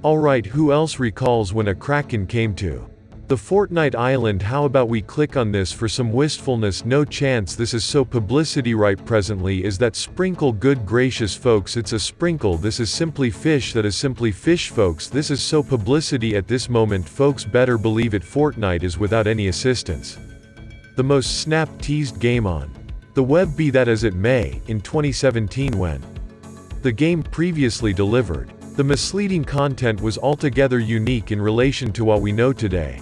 Alright, who else recalls when a Kraken came to the Fortnite island? How about we click on this for some wistfulness? No chance, this is so publicity right presently. Is that sprinkle? Good gracious folks, it's a sprinkle. This is simply fish, that is simply fish folks. This is so publicity at this moment folks, better believe it. Fortnite is without any assistance the most snap-teased game on the web. Be that as it may, in 2017 when the game previously delivered, the misleading content was altogether unique in relation to what we know today.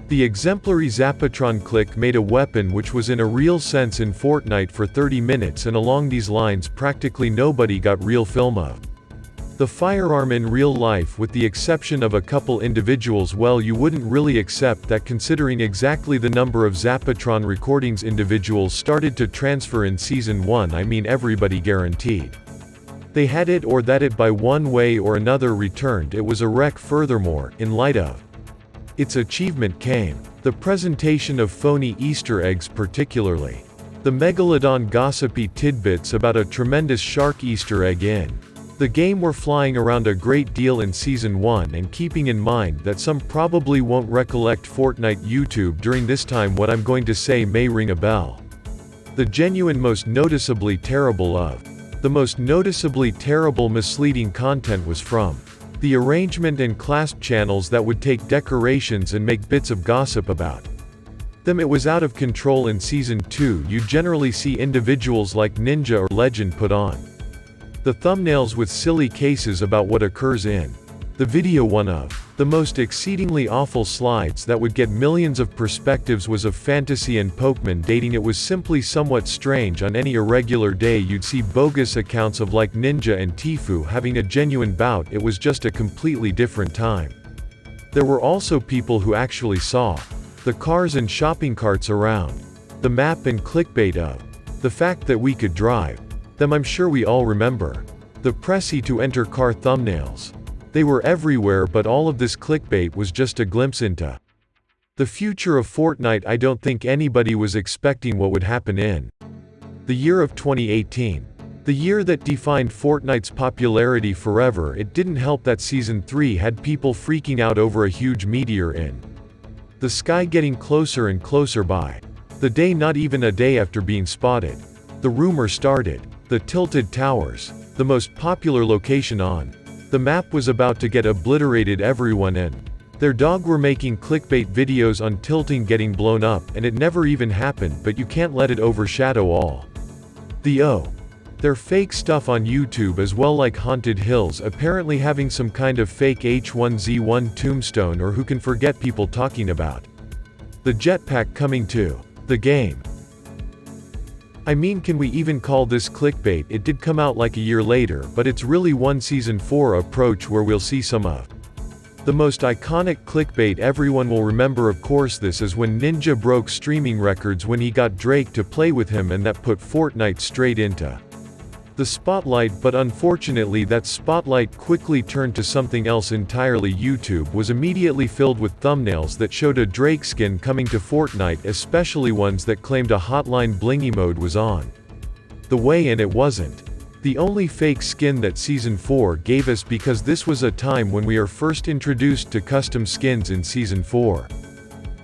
The exemplary Zapatron Click made a weapon which was in a real sense in Fortnite for 30 minutes, and along these lines practically nobody got real film of the firearm in real life, with the exception of a couple individuals. Well, you wouldn't really accept that considering exactly the number of Zapatron recordings individuals started to transfer in Season 1. I mean, everybody guaranteed they had it or that it by one way or another returned. It was a wreck. Furthermore, in light of its achievement came the presentation of phony Easter eggs, particularly the Megalodon gossipy tidbits about a tremendous shark Easter egg in the game were flying around a great deal in Season 1, and keeping in mind that some probably won't recollect Fortnite YouTube during this time, what I'm going to say may ring a bell. The genuine most noticeably terrible misleading content was from the arrangement and clasp channels that would take decorations and make bits of gossip about them. It was out of control. In Season 2 you generally see individuals like Ninja or Legend put on the thumbnails with silly cases about what occurs in the video. One of the most exceedingly awful slides that would get millions of perspectives was of Fantasy and Pokemon dating. It was simply somewhat strange. On any irregular day you'd see bogus accounts of like Ninja and Tfue having a genuine bout. It was just a completely different time. There were also people who actually saw the cars and shopping carts around the map, and clickbait of the fact that we could drive them. I'm sure we all remember the pressy to enter car thumbnails. They were everywhere, but all of this clickbait was just a glimpse into the future of Fortnite. I don't think anybody was expecting what would happen in the year of 2018. The year that defined Fortnite's popularity forever. It didn't help that Season 3 had people freaking out over a huge meteor in the sky getting closer and closer by the day. Not even a day after being spotted, the rumor started the Tilted Towers, the most popular location on the map, was about to get obliterated. Everyone and their dog were making clickbait videos on tilting getting blown up, and it never even happened, but you can't let it overshadow all their fake stuff on YouTube as well, like Haunted Hills apparently having some kind of fake H1Z1 tombstone, or who can forget people talking about the jetpack coming to the game. I mean, can we even call this clickbait? It did come out like a year later, but it's really one Season 4 approach where we'll see some of the most iconic clickbait everyone will remember. Of course, this is when Ninja broke streaming records when he got Drake to play with him, and that put Fortnite straight into the spotlight. But unfortunately that spotlight quickly turned to something else entirely. YouTube was immediately filled with thumbnails that showed a Drake skin coming to Fortnite, especially ones that claimed a Hotline Blingy mode was on the way, and it wasn't the only fake skin that Season 4 gave us, because this was a time when we are first introduced to custom skins in Season 4.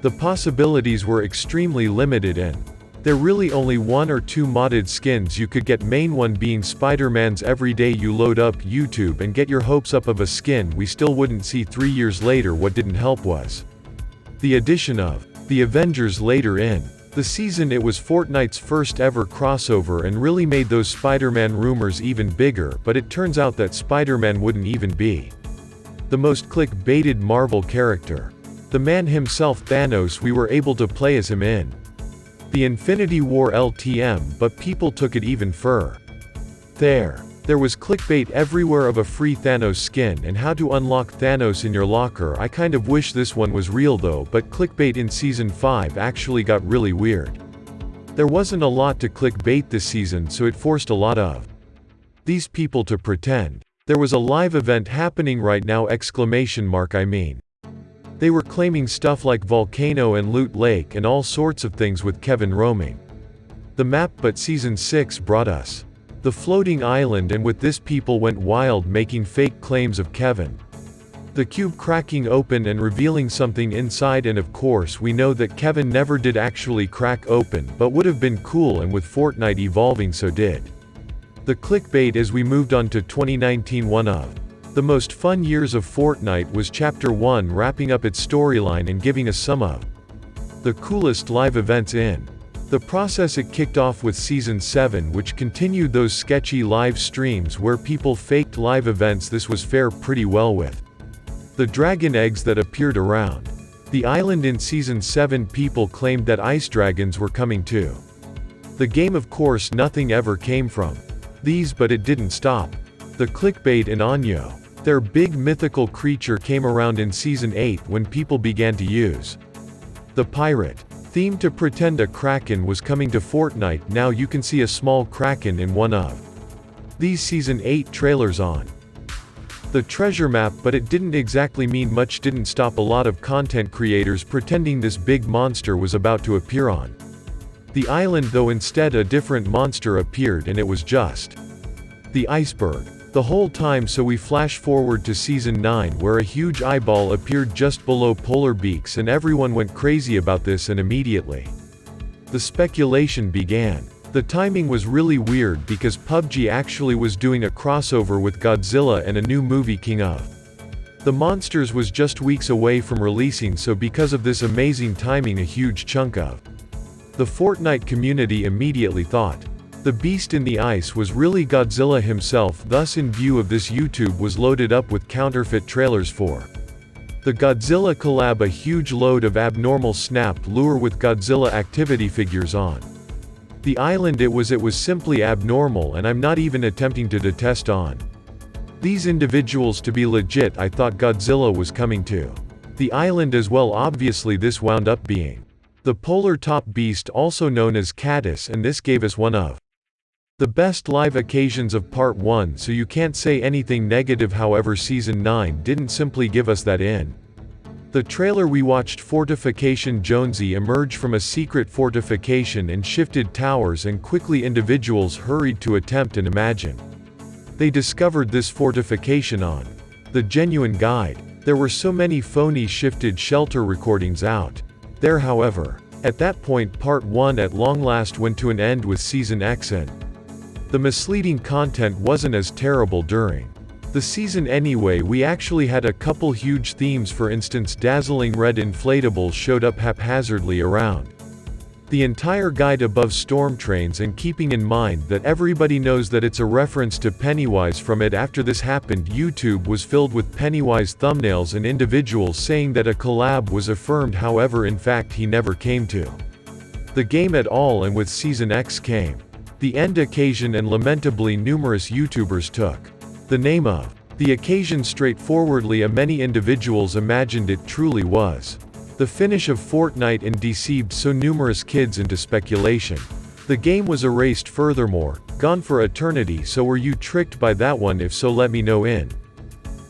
The possibilities were extremely limited, and there really only one or two modded skins you could get, main one being Spider-Man's. Every day you load up YouTube and get your hopes up of a skin we still wouldn't see 3 years later. What didn't help was the addition of the Avengers later in the season. It was Fortnite's first ever crossover and really made those Spider-Man rumors even bigger, but it turns out that Spider-Man wouldn't even be the most click-baited Marvel character. The man himself, Thanos, we were able to play as him in the Infinity War LTM, but people took it even further. There was clickbait everywhere of a free Thanos skin and how to unlock Thanos in your locker. I kind of wish this one was real though, but clickbait in Season 5 actually got really weird. There wasn't a lot to clickbait this season, so it forced a lot of these people to pretend there was a live event happening right now! I mean, they were claiming stuff like Volcano and Loot Lake and all sorts of things with Kevin roaming the map, but Season 6 brought us the floating island, and with this people went wild making fake claims of Kevin The cube cracking open and revealing something inside, and of course we know that Kevin never did actually crack open, but would have been cool, and with Fortnite evolving so did the clickbait. As we moved on to 2019, one of the most fun years of Fortnite was Chapter 1 wrapping up its storyline and giving us some of the coolest live events in the process. It kicked off with Season 7, which continued those sketchy live streams where people faked live events. This was fair pretty well with the dragon eggs that appeared around the island in Season 7. People claimed that ice dragons were coming to the game. Of course nothing ever came from these, but it didn't stop the clickbait in Anyo. Their big mythical creature came around in Season 8 when people began to use the pirate theme to pretend a kraken was coming to Fortnite. Now you can see a small kraken in one of these Season 8 trailers on the treasure map, but it didn't exactly mean much. Didn't stop a lot of content creators pretending this big monster was about to appear on the island, though instead a different monster appeared, and it was just the iceberg the whole time. So we flash forward to Season 9, where a huge eyeball appeared just below polar beaks, and everyone went crazy about this, and immediately the speculation began. The timing was really weird because PUBG actually was doing a crossover with Godzilla, and a new movie, King of the Monsters, was just weeks away from releasing. So because of this amazing timing, a huge chunk of the Fortnite community immediately thought the beast in the ice was really Godzilla himself. Thus, in view of this, YouTube was loaded up with counterfeit trailers for the Godzilla collab, a huge load of abnormal snap lure with Godzilla activity figures on the island. It was simply abnormal, and I'm not even attempting to detest on these individuals to be legit. I thought Godzilla was coming to the island as well. Obviously this wound up being the polar top beast, also known as Caddis, and this gave us one of the best live occasions of Part 1, so you can't say anything negative. However, Season 9 didn't simply give us that. In the trailer we watched Fortification Jonesy emerge from a secret fortification and shifted towers, and quickly individuals hurried to attempt and imagine they discovered this fortification on the genuine guide. There were so many phony shifted shelter recordings out there. However, at that point Part 1 at long last went to an end with Season X, and the misleading content wasn't as terrible during the season anyway. We actually had a couple huge themes. For instance, dazzling red inflatables showed up haphazardly around the entire guide above storm trains, and keeping in mind that everybody knows that it's a reference to Pennywise from it. After this happened, YouTube was filled with Pennywise thumbnails and individuals saying that a collab was affirmed. However, in fact he never came to the game at all, and with Season X came the end occasion, and lamentably numerous YouTubers took the name of the occasion straightforwardly. Many individuals imagined it truly was the finish of Fortnite and deceived so numerous kids into speculation. The game was erased, furthermore, gone for eternity. So were you tricked by that one? If so, let me know in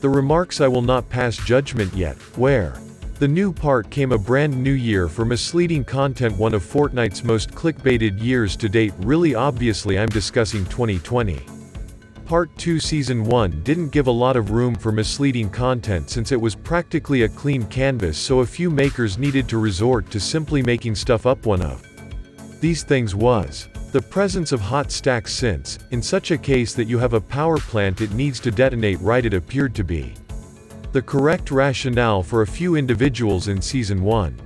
the remarks. I will not pass judgment yet. Where the new part came, a brand new year for misleading content, one of Fortnite's most clickbaited years to date. Really, obviously I'm discussing 2020. Part 2. Season 1 didn't give a lot of room for misleading content since it was practically a clean canvas, so a few makers needed to resort to simply making stuff up. One of these things was the presence of hot stacks, since, in such a case that you have a power plant, it needs to detonate right. It appeared to be the correct rationale for a few individuals in Season 1.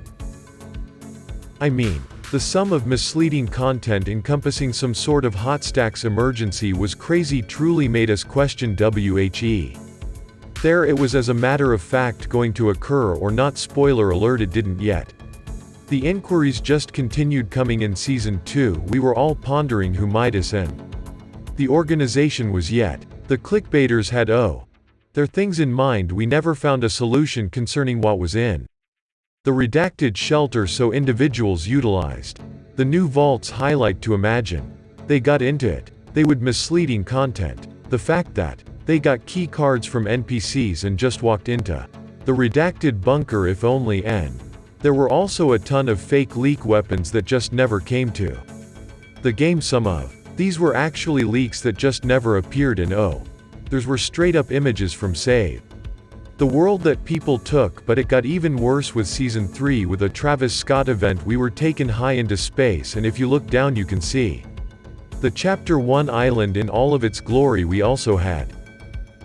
I mean, the sum of misleading content encompassing some sort of hot stacks emergency was crazy, truly made us question WHE. There it was, as a matter of fact, going to occur or not. Spoiler alert, it didn't yet. The inquiries just continued coming in Season 2. We were all pondering who Midas and the organization was, yet the clickbaiters had their things in mind. We never found a solution concerning what was in the redacted shelter, so individuals utilized the new vault's highlight to imagine they got into it. They would misleading content. The fact that they got key cards from NPCs and just walked into the redacted bunker, if only. And there were also a ton of fake leak weapons that just never came to the game. Some of these were actually leaks that just never appeared, and theirs were straight up images from save The world that people took, but it got even worse with Season 3 with a Travis Scott event. We were taken high into space, and if you look down you can see the Chapter 1 island in all of its glory. We also had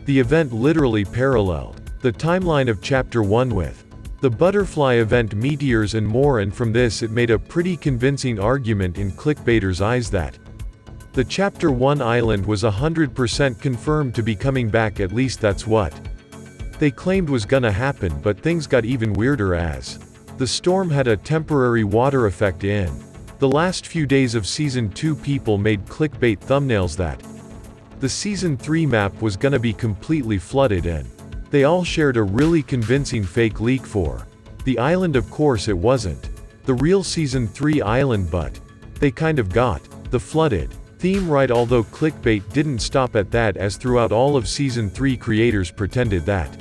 the event literally paralleled the timeline of Chapter 1 with the butterfly event, meteors and more, and from this it made a pretty convincing argument in clickbaiters' eyes that the Chapter 1 island was 100% confirmed to be coming back. At least that's what they claimed was gonna happen, but things got even weirder as the storm had a temporary water effect in the last few days of Season 2. People made clickbait thumbnails that the Season 3 map was gonna be completely flooded, and they all shared a really convincing fake leak for the island. Of course it wasn't the real Season 3 island, but they kind of got the flooded theme right, although clickbait didn't stop at that, as throughout all of Season 3 creators pretended that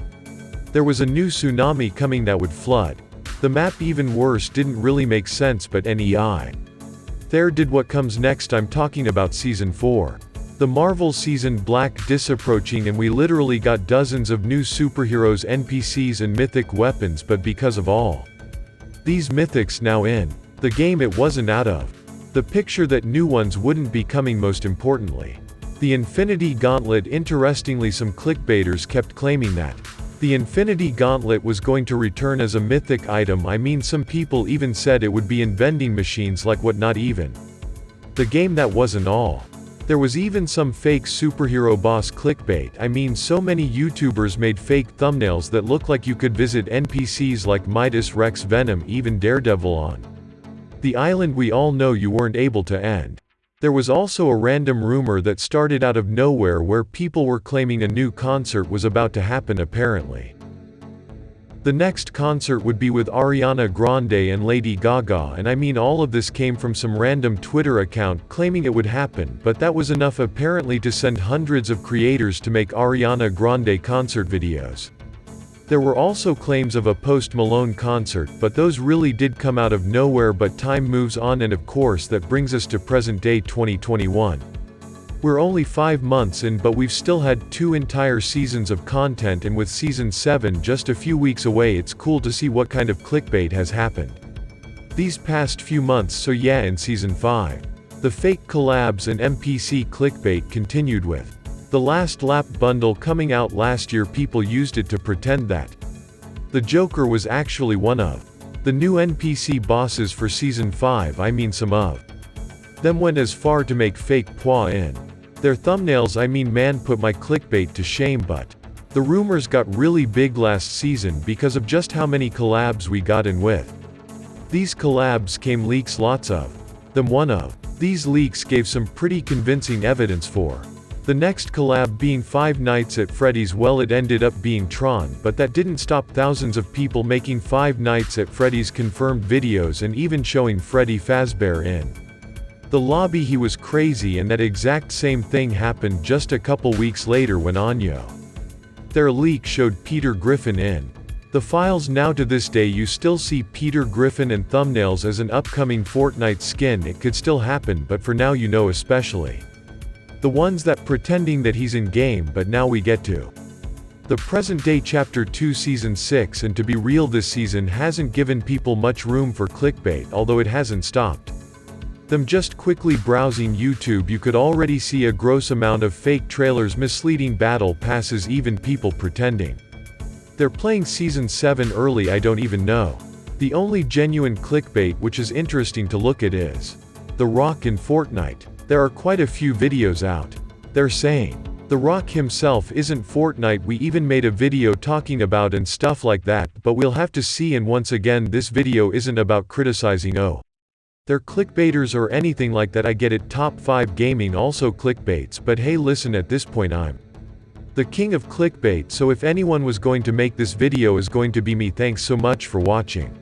there was a new tsunami coming that would flood the map. Even worse, didn't really make sense, but NEI there did. What comes next? I'm talking about Season 4. The Marvel season. Black Dis approaching, and we literally got dozens of new superheroes, NPCs and mythic weapons, but because of all these mythics now in the game, it wasn't out of the picture that new ones wouldn't be coming. Most importantly, the Infinity Gauntlet. Interestingly, some clickbaiters kept claiming that the Infinity Gauntlet was going to return as a mythic item. I mean, some people even said it would be in vending machines. Like what? Not even the game. That wasn't all. There was even some fake superhero boss clickbait. I mean, so many YouTubers made fake thumbnails that look like you could visit NPCs like Midas, Rex, Venom, even Daredevil on the island. We all know you weren't able to end. There was also a random rumor that started out of nowhere where people were claiming a new concert was about to happen. Apparently, the next concert would be with Ariana Grande and Lady Gaga, and I mean, all of this came from some random Twitter account claiming it would happen, but that was enough apparently to send hundreds of creators to make Ariana Grande concert videos. There were also claims of a Post Malone concert, but those really did come out of nowhere. But time moves on, and of course that brings us to present day 2021. We're only 5 months in, but we've still had 2 entire seasons of content, and with Season 7 just a few weeks away, it's cool to see what kind of clickbait has happened these past few months. So yeah, in Season 5, the fake collabs and NPC clickbait continued with the Last Lap bundle coming out last year. People used it to pretend that the Joker was actually one of the new NPC bosses for Season 5. I mean, some of them went as far to make fake PWA in their thumbnails. I mean, man, put my clickbait to shame. But the rumors got really big last season because of just how many collabs we got in with these collabs came leaks, lots of them. One of these leaks gave some pretty convincing evidence for the next collab being Five Nights at Freddy's. Well, it ended up being Tron, but that didn't stop thousands of people making Five Nights at Freddy's confirmed videos and even showing Freddy Fazbear in the lobby. He was crazy, and that exact same thing happened just a couple weeks later when Anyo their leak showed Peter Griffin in the files. Now to this day you still see Peter Griffin and thumbnails as an upcoming Fortnite skin. It could still happen, but for now, you know, especially the ones that pretending that he's in game. But now we get to the present day, Chapter 2 Season 6, and to be real, this season hasn't given people much room for clickbait, although it hasn't stopped them. Just quickly browsing YouTube, you could already see a gross amount of fake trailers, misleading battle passes, even people pretending they're playing Season 7 early. I don't even know. The only genuine clickbait which is interesting to look at is The Rock in Fortnite. There are quite a few videos out there saying The Rock himself isn't Fortnite. We even made a video talking about and stuff like that, but we'll have to see. And once again, this video isn't about criticizing their clickbaiters or anything like that. I get it, top 5 gaming also clickbaits, but hey, listen, at this point I'm the king of clickbait, so if anyone was going to make this video is going to be me. Thanks so much for watching.